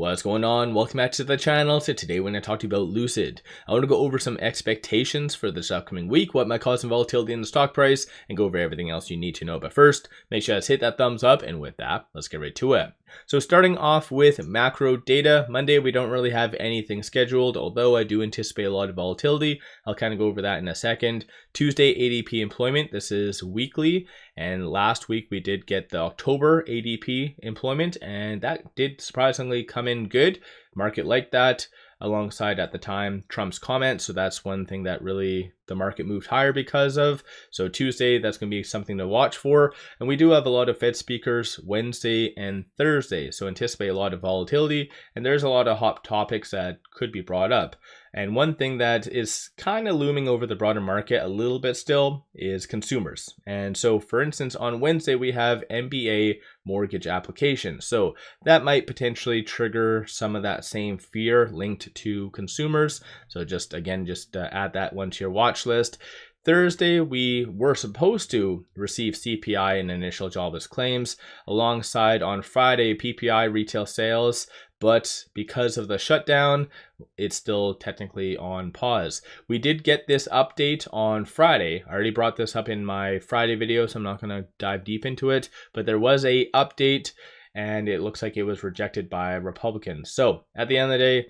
What's going on? Welcome back to the channel. So today we're going to talk to you about Lucid. I want to go over some expectations for this upcoming week, what might cause some volatility in the stock price, and go over everything else you need to know. But first, make sure to hit that thumbs up, and with that, let's get right to it. So starting off with macro data, Monday we don't really have anything scheduled, although I do anticipate a lot of volatility. I'll kind of go over that in a second. Tuesday, ADP employment, this is weekly, and last week we did get the October ADP employment, and that did surprisingly come in good. Market liked that, alongside at the time Trump's comment, so that's one thing that really the market moved higher because of. So Tuesday, that's going to be something to watch for, and we do have a lot of Fed speakers Wednesday and Thursday, so anticipate a lot of volatility, and there's a lot of hot topics that could be brought up. And one thing that is kind of looming over the broader market a little bit still is consumers. And so for instance, on Wednesday, we have MBA mortgage applications. So that might potentially trigger some of that same fear linked to consumers. So just add that one to your watch list. Thursday, we were supposed to receive CPI and initial jobless claims, alongside on Friday, PPI retail sales, but because of the shutdown, it's still technically on pause. We did get this update on Friday. I already brought this up in my Friday video, so I'm not going to dive deep into it, but there was a update, and it looks like it was rejected by Republicans. So at the end of the day,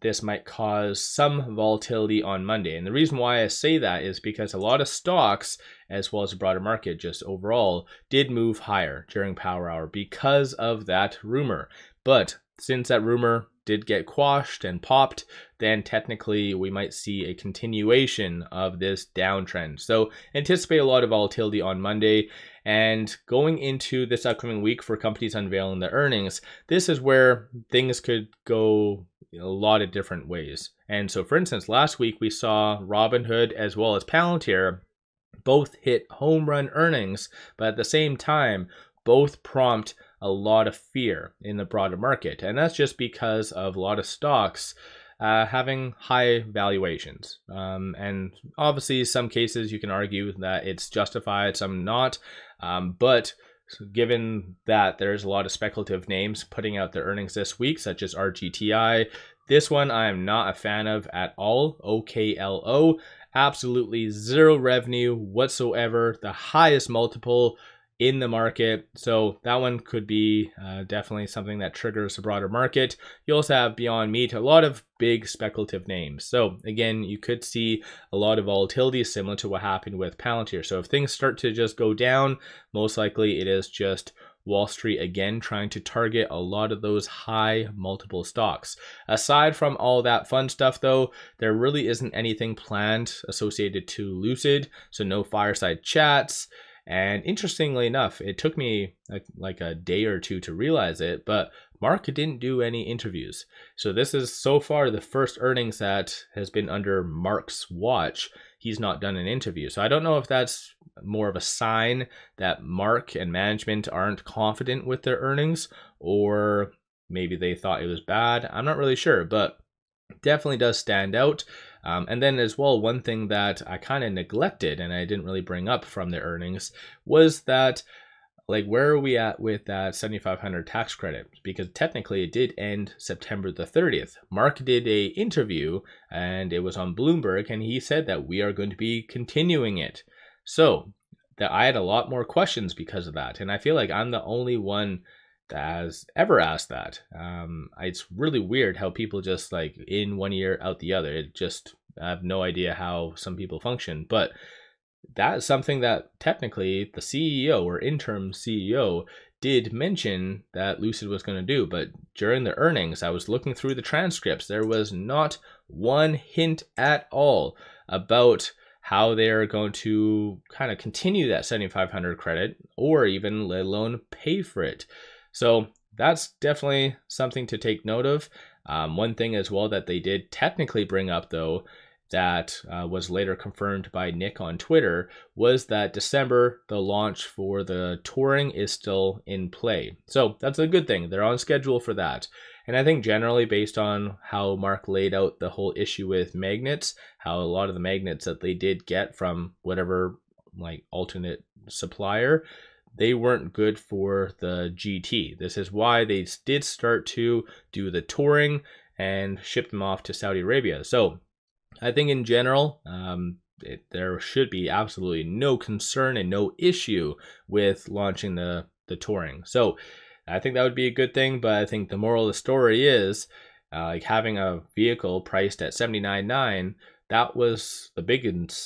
this might cause some volatility on Monday. And the reason why I say that is because a lot of stocks, as well as the broader market just overall, did move higher during Power Hour because of that rumor. But since that rumor did get quashed and popped, then technically we might see a continuation of this downtrend. So anticipate a lot of volatility on Monday. And going into this upcoming week for companies unveiling their earnings, this is where things could go a lot of different ways. And so for instance, last week we saw Robinhood as well as Palantir both hit home run earnings, but at the same time, both prompt a lot of fear in the broader market. And that's just because of a lot of stocks having high valuations. And obviously some cases you can argue that it's justified, some not. But given that there's a lot of speculative names putting out their earnings this week, such as RGTI, this one I am not a fan of at all. OKLO, absolutely zero revenue whatsoever, the highest multiple in the market. So that one could be definitely something that triggers the broader market. You also have Beyond Meat, a lot of big speculative names. So again, you could see a lot of volatility similar to what happened with Palantir. So if things start to just go down, most likely it is just Wall Street again trying to target a lot of those high multiple stocks. Aside from all that fun stuff though, there really isn't anything planned associated to Lucid. So no fireside chats. And interestingly enough, it took me like a day or two to realize it, but Mark didn't do any interviews. So this is so far the first earnings that has been under Mark's watch. He's not done an interview. So I don't know if that's more of a sign that Mark and management aren't confident with their earnings, or maybe they thought it was bad. I'm not really sure, but definitely does stand out. And then as well, one thing that I kind of neglected and I didn't really bring up from their earnings was that, like, where are we at with that 7,500 tax credit? Because technically it did end September the 30th. Mark did a interview and it was on Bloomberg, and he said that we are going to be continuing it. So that I had a lot more questions because of that. And I feel like I'm the only one that has ever asked that. It's really weird how people just like in one ear out the other. I have no idea how some people function, but that is something that technically the CEO or interim CEO did mention that Lucid was going to do. But during the earnings, I was looking through the transcripts, there was not one hint at all about how they're going to kind of continue that 7,500 credit, or even let alone pay for it. So that's definitely something to take note of. One thing as well that they did technically bring up though, that was later confirmed by Nick on Twitter, was that December, the launch for the touring is still in play. So that's a good thing. They're on schedule for that. And I think generally based on how Mark laid out the whole issue with magnets, how a lot of the magnets that they did get from whatever like alternate supplier, they weren't good for the GT. This is why they did start to do the touring and ship them off to Saudi Arabia. So I think in general, there should be absolutely no concern and no issue with launching the touring. So I think that would be a good thing, but I think the moral of the story is like having a vehicle priced at $79,900, that was the big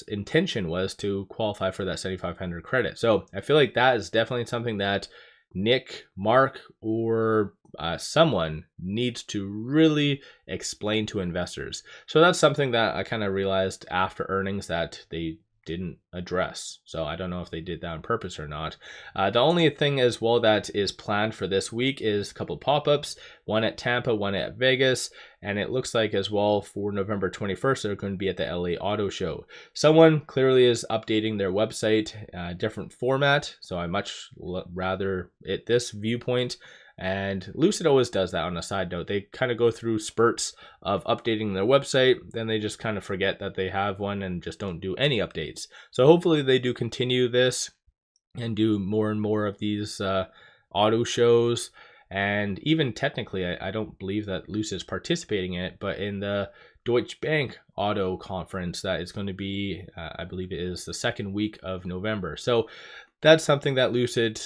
intention, was to qualify for that 7,500 credit. So I feel like that is definitely something that Nick, Mark, or someone needs to really explain to investors. So that's something that I kind of realized after earnings that they didn't address. So I don't know if they did that on purpose or not. The only thing as well that is planned for this week is a couple pop-ups, one at Tampa, one at Vegas, and it looks like as well for November 21st they're going to be at the LA Auto Show. Someone clearly is updating their website, different format, so I much rather it this viewpoint. And Lucid always does that on a side note. They kind of go through spurts of updating their website, then they just kind of forget that they have one and just don't do any updates. So hopefully they do continue this and do more and more of these auto shows. And even technically, I don't believe that Lucid is participating in it, but in the Deutsche Bank Auto Conference that is going to be, I believe it is the second week of November. So that's something that Lucid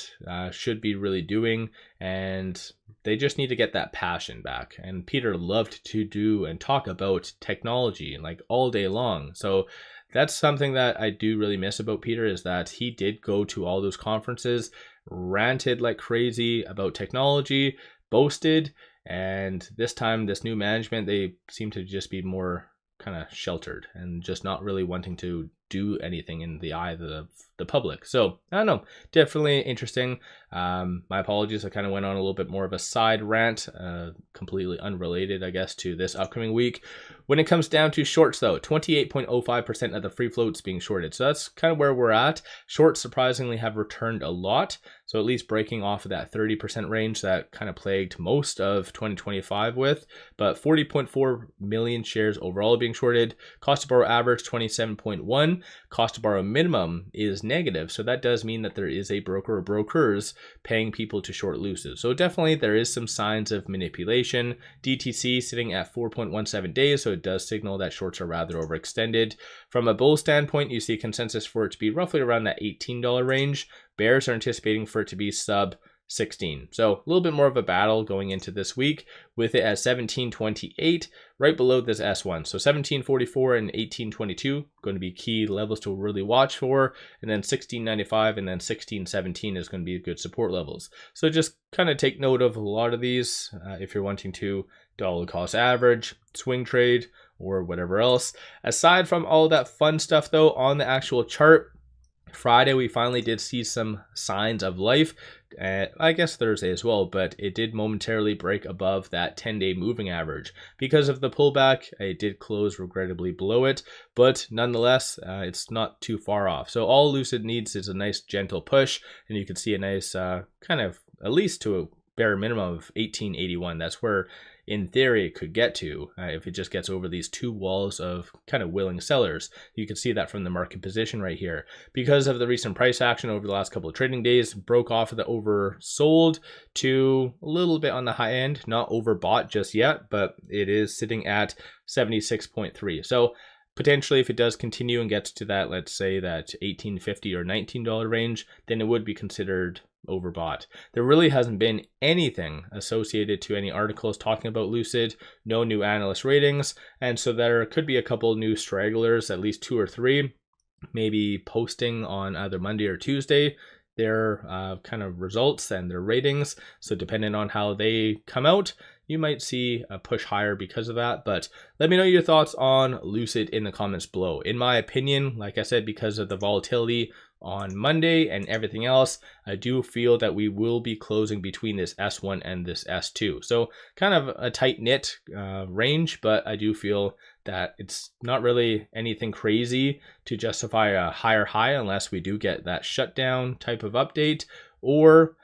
should be really doing, and they just need to get that passion back. And Peter loved to do and talk about technology like all day long. So that's something that I do really miss about Peter, is that he did go to all those conferences, ranted like crazy about technology, boasted, and this time, this new management, they seem to just be more kind of sheltered and just not really wanting to do anything in the eye of the public. So I don't know, definitely interesting. My apologies, I kind of went on a little bit more of a side rant, completely unrelated, I guess, to this upcoming week. When it comes down to shorts though, 28.05% of the free float's being shorted. So that's kind of where we're at. Shorts surprisingly have returned a lot. So at least breaking off of that 30% range that kind of plagued most of 2025 with, but 40.4 million shares overall being shorted. Cost to borrow average 27.1. Cost to borrow minimum is negative. So that does mean that there is a broker or brokers paying people to short Lucid. So definitely there is some signs of manipulation. DTC sitting at 4.17 days. So it does signal that shorts are rather overextended. From a bull standpoint, you see consensus for it to be roughly around that $18 range. Bears are anticipating for it to be sub 16. So a little bit more of a battle going into this week, with it at 1728, right below this S1. So 1744 and 1822 going to be key levels to really watch for, and then 1695 and then 1617 is going to be good support levels. So just kind of take note of a lot of these if you're wanting to dollar cost average, swing trade, or whatever else. Aside from all that fun stuff though, on the actual chart, Friday we finally did see some signs of life. I guess Thursday as well, but it did momentarily break above that 10-day moving average. Because of the pullback, it did close regrettably below it, but nonetheless, it's not too far off. So all Lucid needs is a nice gentle push, and you can see a nice kind of, at least to a bare minimum of 1881. That's where in theory it could get to if it just gets over these two walls of kind of willing sellers. You can see that from the market position right here. Because of the recent price action over the last couple of trading days, broke off of the oversold to a little bit on the high end, not overbought just yet, but it is sitting at 76.3. So potentially if it does continue and gets to that, let's say that $18.50 or $19 range, then it would be considered overbought. There really hasn't been anything associated to any articles talking about Lucid, no new analyst ratings, and so there could be a couple new stragglers, at least 2 or 3, maybe posting on either Monday or Tuesday their kind of results and their ratings. So depending on how they come out, you might see a push higher because of that. But let me know your thoughts on Lucid in the comments below. In my opinion, like I said, because of the volatility on Monday and everything else, I do feel that we will be closing between this S1 and this S2. So kind of a tight knit range, but I do feel that it's not really anything crazy to justify a higher high unless we do get that shutdown type of update, or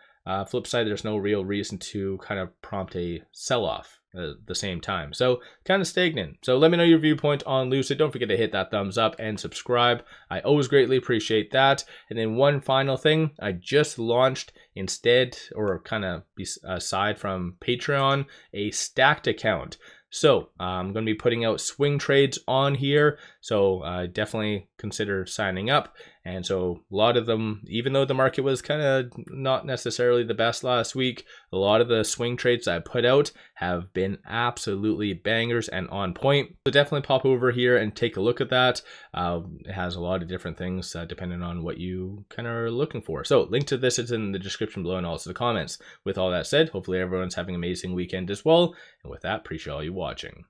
Flip side, there's no real reason to kind of prompt a sell-off at the same time. So kind of stagnant. So let me know your viewpoint on Lucid. Don't forget to hit that thumbs up and subscribe. I always greatly appreciate that. And then one final thing, I just launched instead, or kind of aside from Patreon, a stacked account. So I'm going to be putting out swing trades on here. So definitely consider signing up. And so a lot of them, even though the market was kind of not necessarily the best last week, a lot of the swing trades I put out have been absolutely bangers and on point. So definitely pop over here and take a look at that. It has a lot of different things depending on what you kind of are looking for. So link to this is in the description below and also the comments. With all that said, hopefully everyone's having an amazing weekend as well. And with that, appreciate all you watching.